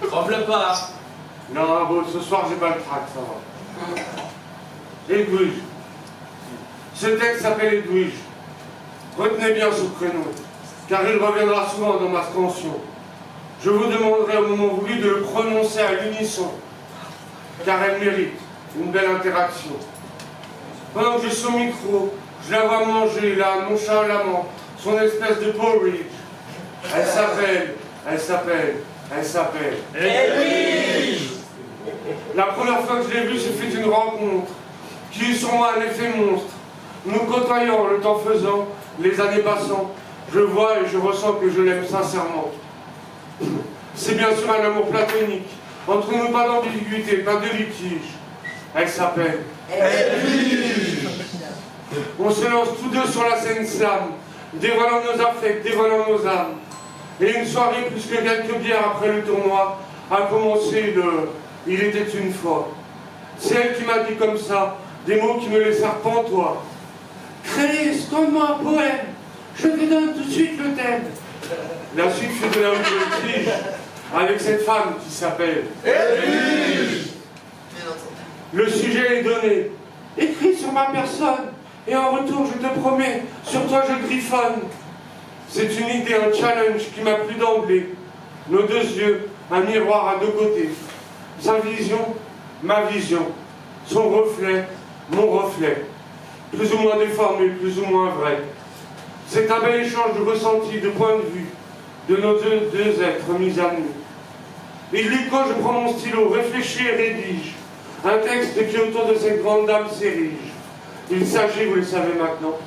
Tremble pas. Non, bon, ce soir j'ai pas le trac, ça va. Edwige. Ce texte s'appelle Edwige. Retenez bien ce prénom, car il reviendra souvent dans ma scansion. Je vous demanderai au moment voulu de le prononcer à l'unisson, car elle mérite une belle interaction. Pendant que je suis au micro, je la vois manger là, nonchalamment, son espèce de porridge. Elle s'appelle Edwige. La première fois que je l'ai vue, j'ai fait une rencontre qui eut sur moi un effet monstre. Nous côtoyant, le temps faisant, les années passant, je vois et je ressens que je l'aime sincèrement. C'est bien sûr un amour platonique. Entre nous, pas d'ambiguïté, pas de litige. Elle s'appelle Edwige. On se lance tous deux sur la scène slam, dévoilant nos affects, dévoilant nos âmes. Et une soirée, plus que quelques bières après le tournoi, a commencé le « Il était une fois ». C'est elle qui m'a dit comme ça, des mots qui me laissèrent pantois. « Créez, donne-moi un poème, je te donne tout de suite le thème. » La suite fut de la litige, avec cette femme qui s'appelle Edwige. Le sujet est donné. Écris sur ma personne, et en retour, je te promets, sur toi je griffonne. C'est une idée, un challenge qui m'a plu d'emblée. Nos deux yeux, un miroir à deux côtés. Sa vision, ma vision. Son reflet, mon reflet. Plus ou moins déformé, plus ou moins vrai. C'est un bel échange de ressentis, de points de vue, de nos deux êtres mis à nu. Illico, je prends mon stylo, réfléchis et rédige. Un texte qui autour de cette grande dame s'érige. Il s'agit, vous le savez maintenant,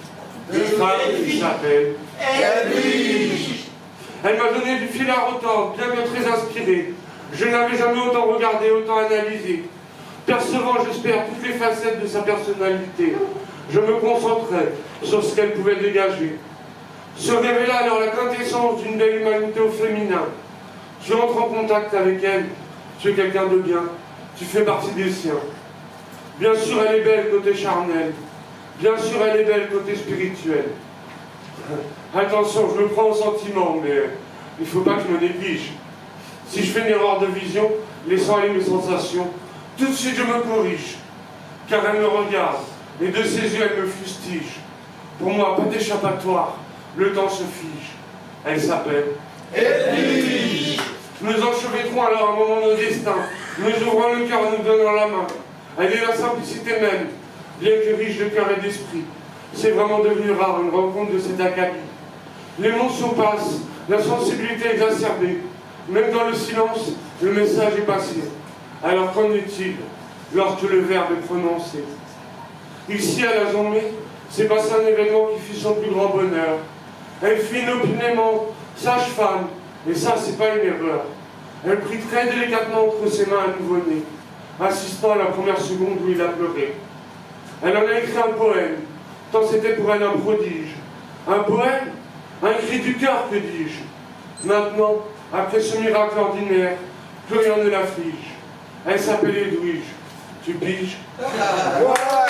d'une femme qui s'appelle Edwige. Elle m'a donné du fil à retordre, bien que très inspiré. Je n'avais jamais autant regardé, autant analysé. Percevant, j'espère, toutes les facettes de sa personnalité, je me concentrais sur ce qu'elle pouvait dégager. Se révéla alors la quintessence d'une belle humanité au féminin. Tu entres en contact avec elle, tu es quelqu'un de bien, tu fais partie des siens. Bien sûr, elle est belle côté charnel. Bien sûr, elle est belle côté spirituel. Attention, je le prends au sentiment, mais il ne faut pas que je me néglige. Si je fais une erreur de vision, laissant aller mes sensations, tout de suite je me corrige. Car elle me regarde, et de ses yeux elle me fustige. Pour moi, pas d'échappatoire, le temps se fige. Elle s'appelle Edwige. Nous enchevêtrons alors un moment de destin. Nous ouvrons le cœur, nous donnant la main. Elle est la simplicité même, bien que riche de cœur et d'esprit. C'est vraiment devenu rare une rencontre de cet acabit. L'émotion passe, la sensibilité exacerbée. Même dans le silence, le message est passé. Alors qu'en est-il lorsque le verbe est prononcé? Ici, à la journée, s'est passé un événement qui fut son plus grand bonheur. Elle fit inopinément sage-femme, et ça, c'est pas une erreur. Elle prit très délicatement entre ses mains un nouveau-né, assistant à la première seconde où il a pleuré. Elle en a écrit un poème, tant c'était pour elle un prodige. Un poème, un cri du cœur, que dis-je. Maintenant, après ce miracle ordinaire, plus rien ne l'afflige. Elle s'appelle Edwige. Tu piges? Voilà.